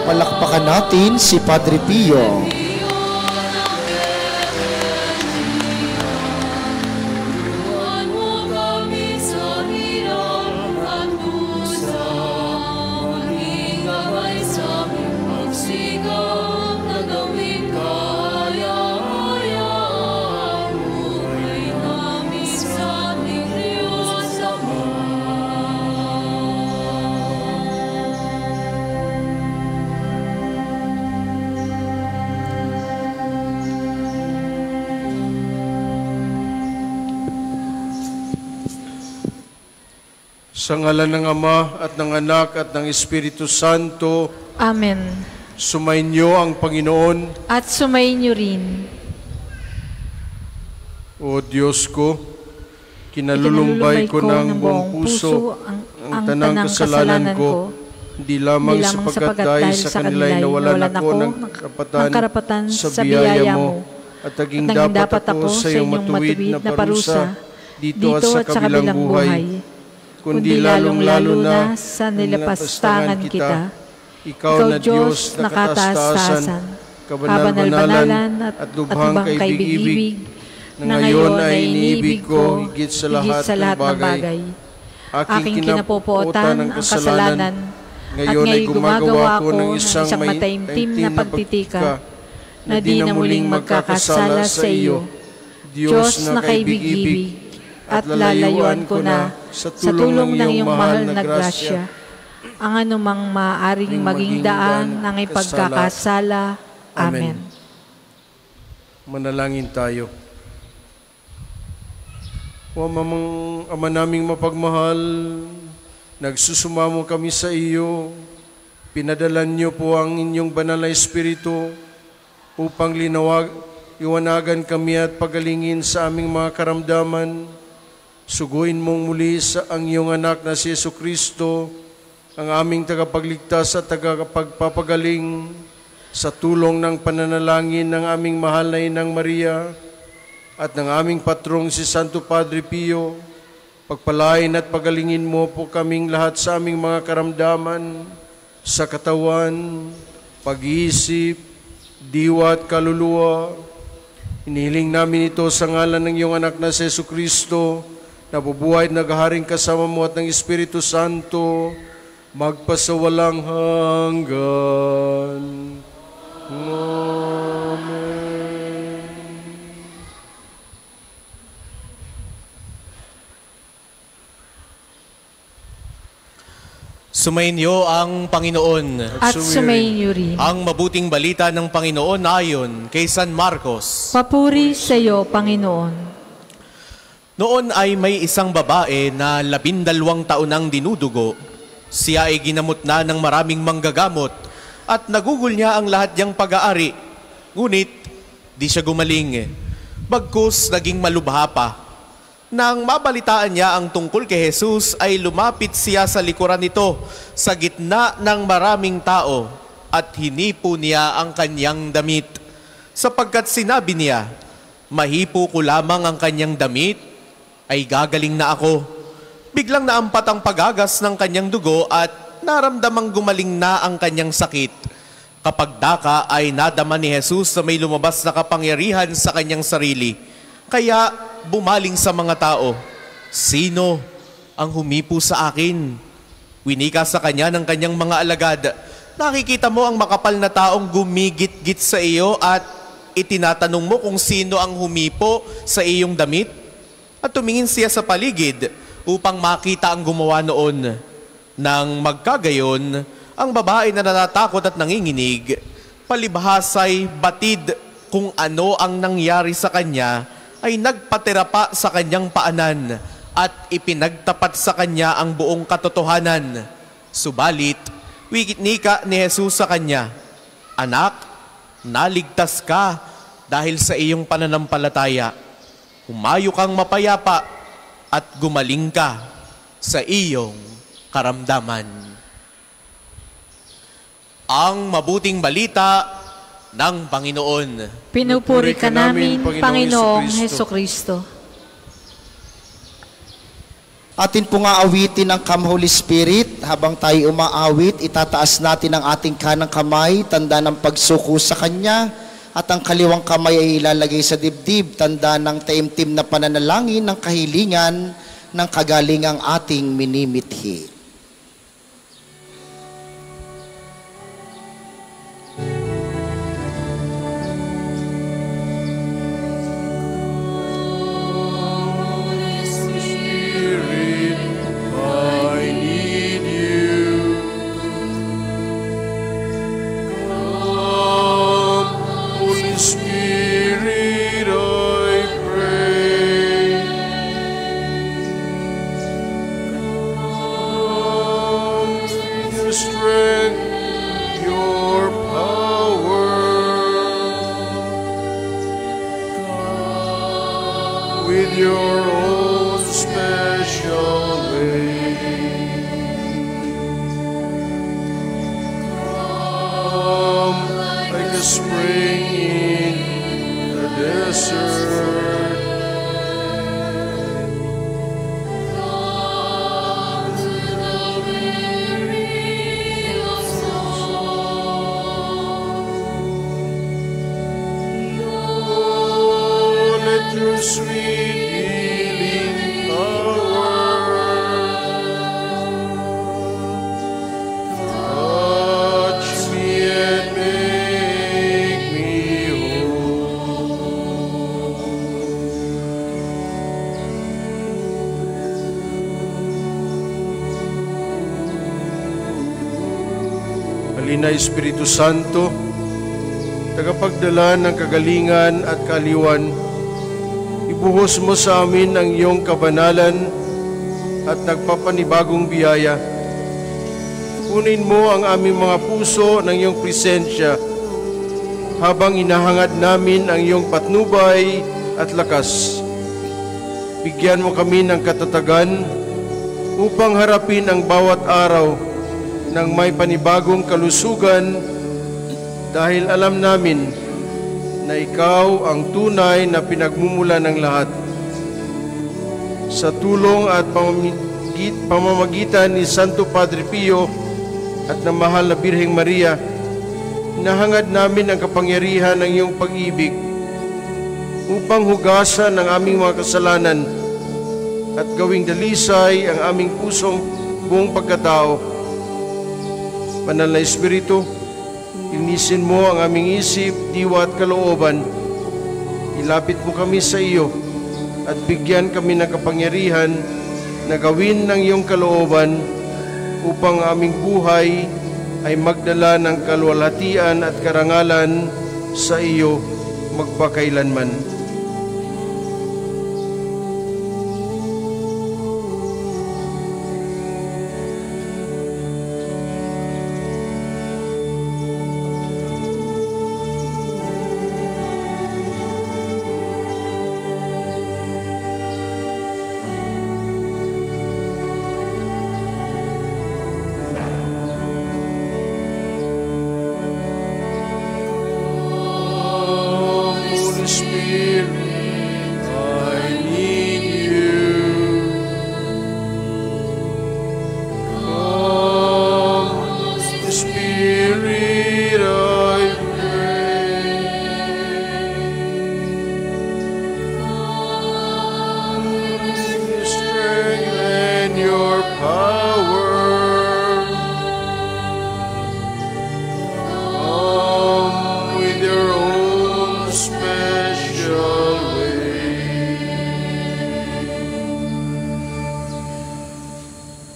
Palakpakan natin si Padre Pio. Sa ngalan ng Ama at ng Anak at ng Espiritu Santo. Amen. Sumainyo ang Panginoon. At sumainyo rin. O Diyos ko, kinalulumbay ko ng buong puso ang tanang kasalanan ko, hindi lamang sapagkat dahil sa kanila'y nawalan ako ng karapatan sa biyaya mo, at naging dapat ako sa iyong matuwid na parusa dito at sa kabilang buhay, kundi lalong-lalo na sa nilapastangan kita. Ikaw na Diyos na kataas-taasan, kabanal-banalan at lubhang kaibig-ibig, na ngayon ay iniibig ko higit sa lahat ng bagay. Aking kinapupuotan ang kasalanan, ngayon ay gumagawa ko ng isang mataimtim na pagtitika, na di na muling magkakasala sa iyo, Diyos na kaibig-ibig, at lalayuan ko na sa tulong ng iyong mahal na grasya ang anumang maaaring maging daan ng ipagkakasala. Amen. Manalangin tayo. O Ama naming mapagmahal, nagsusumamo kami sa iyo. Pinadalan niyo po ang inyong banal na Espiritu upang iwanagan kami at pagalingin sa aming mga karamdaman. Suguin mong muli sa ang iyong anak na si Jesucristo, ang aming tagapagligtas at tagapagpapagaling, sa tulong ng pananalangin ng aming mahal na Inang Maria at ng aming patrong si Santo Padre Pio. Pagpalain at pagalingin mo po kaming lahat sa aming mga karamdaman, sa katawan, pag-iisip, diwa at kaluluwa. Inihiling namin ito sa ngalan ng iyong anak na si Jesucristo, na bubuhay at naghaharing kasama mo at ng Espiritu Santo, magpasawalang hanggan. Amen. Sumainyo ang Panginoon. At sumainyo rin. Ang mabuting balita ng Panginoon ayon kay San Marcos. Papuri sa iyo, Panginoon. Noon ay may isang babae na 12 taon nang dinudugo. Siya ay ginamot na ng maraming manggagamot at nagugol niya ang lahat niyang pag-aari. Ngunit, di siya gumaling. Bagkus, naging malubha pa. Nang mabalitaan niya ang tungkol kay Jesus, ay lumapit siya sa likuran nito sa gitna ng maraming tao at hinipo niya ang kanyang damit. Sapagkat sinabi niya, mahipo ko lamang ang kanyang damit, ay gagaling na ako. Biglang naampat ang pagagas ng kanyang dugo at naramdamang gumaling na ang kanyang sakit. Kapag daka ay nadama ni Jesus na may lumabas na kapangyarihan sa kanyang sarili. Kaya bumaling sa mga tao, sino ang humipo sa akin? Winika sa kanya ng kanyang mga alagad, nakikita mo ang makapal na taong gumigit-git sa iyo at itinatanong mo kung sino ang humipo sa iyong damit? At tumingin siya sa paligid upang makita ang gumawa noon. Nang magkagayon, ang babae na natatakot at nanginginig, palibhasay batid kung ano ang nangyari sa kanya, ay nagpatira pa sa kanyang paanan at ipinagtapat sa kanya ang buong katotohanan. Subalit, winika ni Jesus sa kanya, anak, naligtas ka dahil sa iyong pananampalataya. Humayo kang mapayapa at gumaling ka sa iyong karamdaman. Ang mabuting balita ng Panginoon. Pinupuri ka namin, Panginoong Hesukristo. Atin po nga awitin ang Come Holy Spirit. Habang tayo umaawit, itataas natin ang ating kanang kamay, tanda ng pagsuko sa Kanya, at ang kaliwang kamay ay ilalagay sa dibdib, tanda ng taimtim na pananalangin ng kahilingan ng kagalingang ating minimithi. with your own special way. Come like a spring in the desert. Your sweet healing power touch me and make me whole. Halina Espiritu Santo, tagapagdala ng kagalingan at kaaliwan, ibuhos mo sa amin ang iyong kabanalan at nagpapanibagong biyaya. Kunin mo ang aming mga puso ng iyong presensya habang inahangad namin ang iyong patnubay at lakas. Bigyan mo kami ng katatagan upang harapin ang bawat araw ng may panibagong kalusugan dahil alam namin na ikaw ang tunay na pinagmumula ng lahat. Sa tulong at pamamagitan ni Santo Padre Pio at ng mahal na Birheng Maria, nahangad namin ang kapangyarihan ng iyong pag-ibig upang hugasan ang aming mga kasalanan at gawing dalisay ang aming pusong buong pagkatao. Banal na Espiritu, linisin mo ang aming isip, diwa at kalooban. Ilapit mo kami sa iyo at bigyan kami ng kapangyarihan na gawin ng iyong kalooban upang aming buhay ay magdala ng kaluwalhatian at karangalan sa iyo magpakailanman.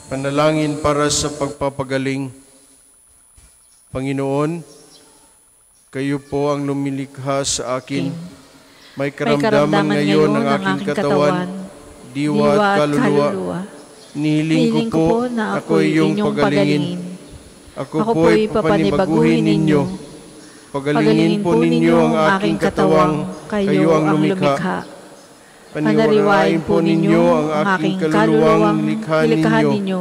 Panalangin para sa pagpapagaling. Panginoon, kayo po ang lumilikha sa akin. May karamdaman ngayon ng aking katawan, diwa at kaluluwa. Nihiling ko po na ako iyong pagalingin. Ako po ay papanibaguhin ninyo. Pagalingin po ninyo ang aking katawang, kayo ang lumikha. Panariwain po ninyo ang aking kaluluwang likha ninyo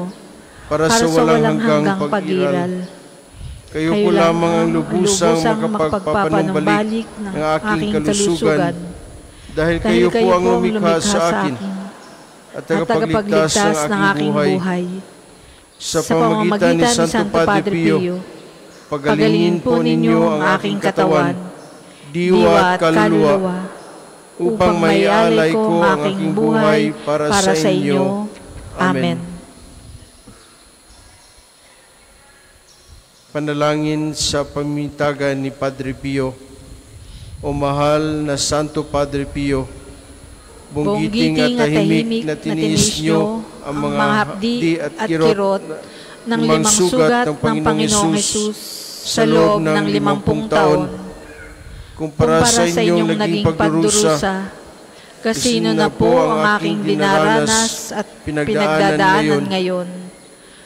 para sa walang hanggang pag-iral. Kayo po lamang ang lubusang makapagpapanumbalik ng aking kalusugan dahil kayo po ang lumikha sa akin at tagapagligtas ng aking buhay. Sa pamamagitan ni Santo Padre Pio, pagalingin po ninyo ang aking katawan, diwa at kaluluwa, upang maialay ko ang aking buhay para sa inyo. Amen. Panalangin sa pamintagan ni Padre Pio. O mahal na Santo Padre Pio, bunggiting at tahimik na tiniis niyo ang mga hapdi at kirot ng 5 sugat ng Panginoong Hesus sa loob ng 50 taon. Kumpara sa inyong naging pagdurusa, kasino na po ang aking dinaranas at pinagdadaanan ngayon.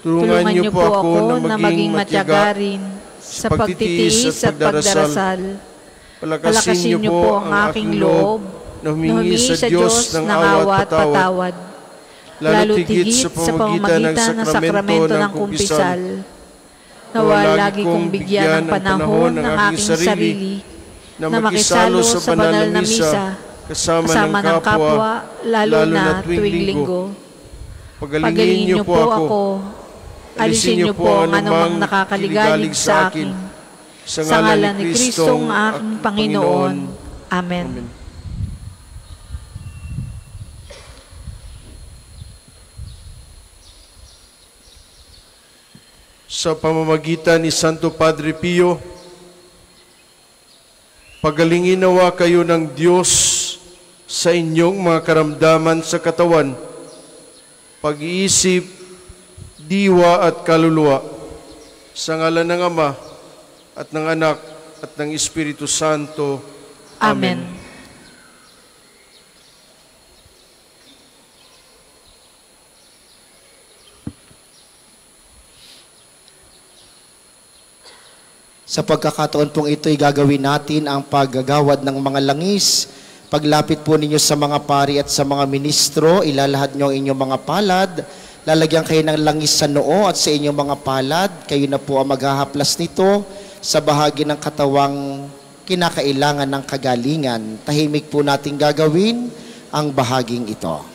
Tulungan niyo po ako na maging matyaga rin sa pagtitiis at pagdarasal. Palakasin niyo po ang aking loob na humingi sa Diyos ng awa at patawad, lalo tigit sa pamamagitan ng sakramento ng kumpisal, nawa lagi kong bigyan ng panahon ng aking sarili na makisalo sa banal na misa kasama ng kapwa, lalo na tuwing linggo. Pagalingin niyo po ako, alisin niyo po ang anumang nakakaligalig sa akin. Sa ngalan ni Kristong aking Panginoon. Amen. Sa pamamagitan ni Santo Padre Pio, pagalingin nawa kayo ng Diyos sa inyong mga karamdaman sa katawan, pag-iisip, diwa at kaluluwa, sa ngalan ng Ama at ng Anak at ng Espiritu Santo. Amen. Sa pagkakataon pong ito'y gagawin natin ang paggagawad ng mga langis. Paglapit po ninyo sa mga pari at sa mga ministro, ilalahad nyo ang inyong mga palad. Lalagyan kayo ng langis sa noo at sa inyong mga palad. Kayo na po ang maghahaplas nito sa bahagi ng katawang kinakailangan ng kagalingan. Tahimik po natin gagawin ang bahaging ito. Ang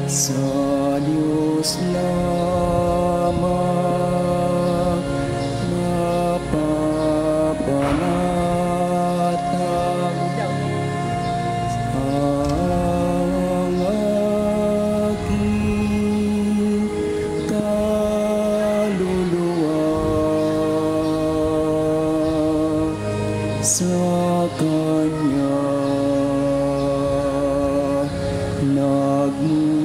sa Diyos lamang mapapanatag ang aking kaluluwa sa Kanya nagmumula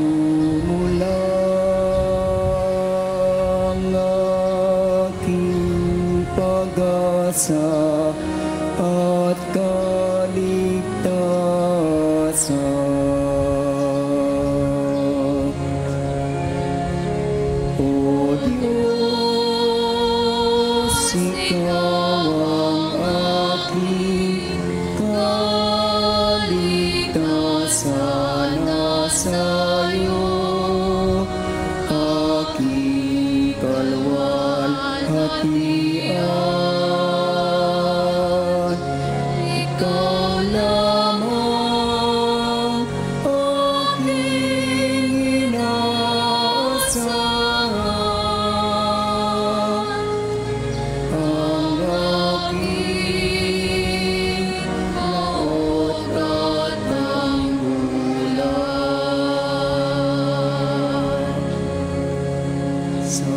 ang aking pag-asa at kaligtasan. O Diyos, Ikaw ang aking kaligtasan, sa'yo aking kalwalhatian. Ikaw lamang aking inaasahan, ang aking laot at sa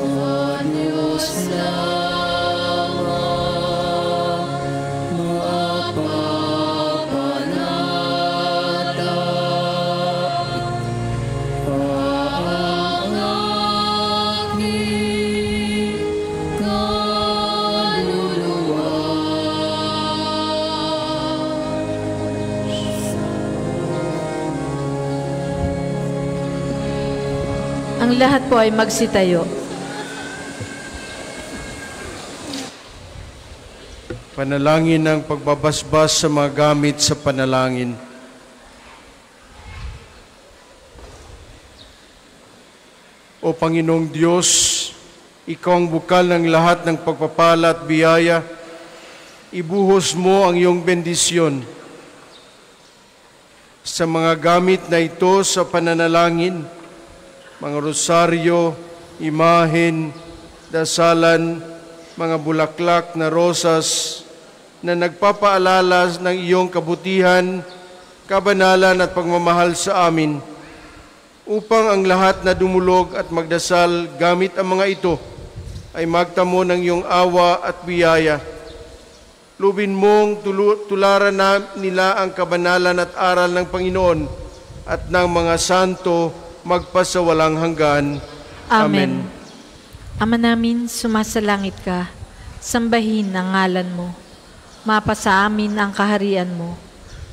Diyos lamang mapapanatag ang aking kaluluwa. Ang lahat po ay magsitayo. Panalangin ng pagbabasbas sa mga gamit sa panalangin. O Panginoong Diyos, Ikaw ang bukal ng lahat ng pagpapala at biyaya. Ibuhos mo ang iyong bendisyon sa mga gamit na ito sa pananalangin, mga rosaryo, imahen, dasalan, mga bulaklak na rosas na nagpapaalala ng iyong kabutihan, kabanalan at pagmamahal sa amin, upang ang lahat na dumulog at magdasal gamit ang mga ito ay magtamo ng iyong awa at biyaya. Lubin mong tularan nila ang kabanalan at aral ng Panginoon at ng mga santo magpasawalang hanggan. Amen. Ama namin, sumasalangit ka, sambahin ang ngalan mo. Mapasa amin ang kaharian mo.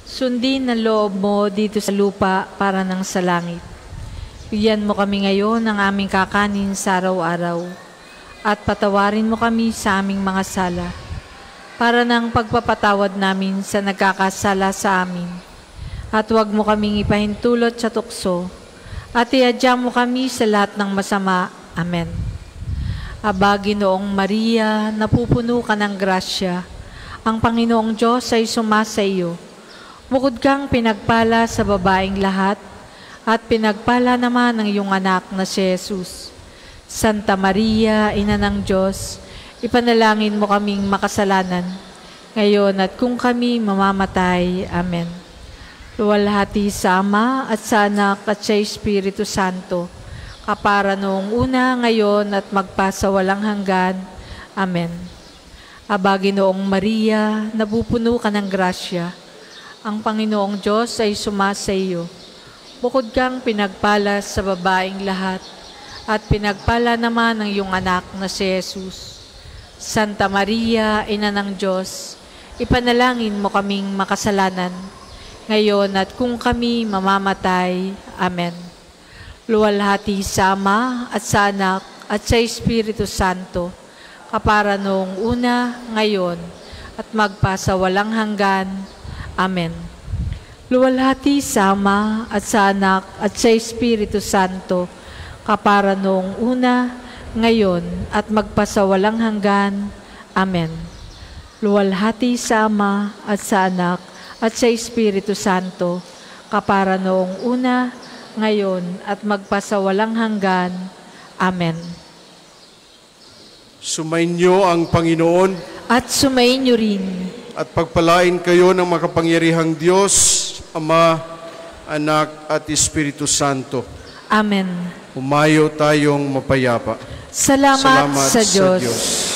Sundin ang loob mo dito sa lupa para nang sa langit. Bigyan mo kami ngayon ng aming kakanin sa araw-araw at patawarin mo kami sa aming mga sala para nang pagpapatawad namin sa nagkakasala sa amin. At huwag mo kaming ipahintulot sa tukso at iadya mo kami sa lahat ng masama. Amen. Aba, Ginoong Maria, napupuno ka ng grasya. Ang Panginoong Diyos ay sumasa iyo. Bukod kang pinagpala sa babaeng lahat, at pinagpala naman ang iyong anak na si Jesus. Santa Maria, Ina ng Diyos, ipanalangin mo kaming makasalanan, ngayon at kung kami mamamatay. Amen. Luwalhati sa Ama at sa Anak at sa Espiritu Santo, kapara noong una, ngayon at magpasawalang hanggan. Amen. Aba, Ginoong Maria, napupuno ka ng grasya. Ang Panginoong Diyos ay sumasa iyo. Bukod kang pinagpala sa babaeng lahat, at pinagpala naman ang iyong anak na si Jesus. Santa Maria, Ina ng Diyos, ipanalangin mo kaming makasalanan, ngayon at kung kami mamamatay. Amen. Luwalhati sa Ama at sa Anak at sa Espiritu Santo, kapara noong una, ngayon, at magpasawalang hanggan. Amen. Luwalhati sa Ama at sa Anak at sa Espiritu Santo, kapara noong una, ngayon, at magpasawalang hanggan. Amen. Luwalhati sa Ama at sa Anak at sa Espiritu Santo, kapara noong una, ngayon at magpasawalang hanggan. Amen. Sumainyo ang Panginoon At sumainyo rin. at pagpalain kayo ng makapangyarihang Diyos, Ama, Anak at Espiritu Santo. Amen. Humayo tayong mapayapa. Salamat sa Diyos.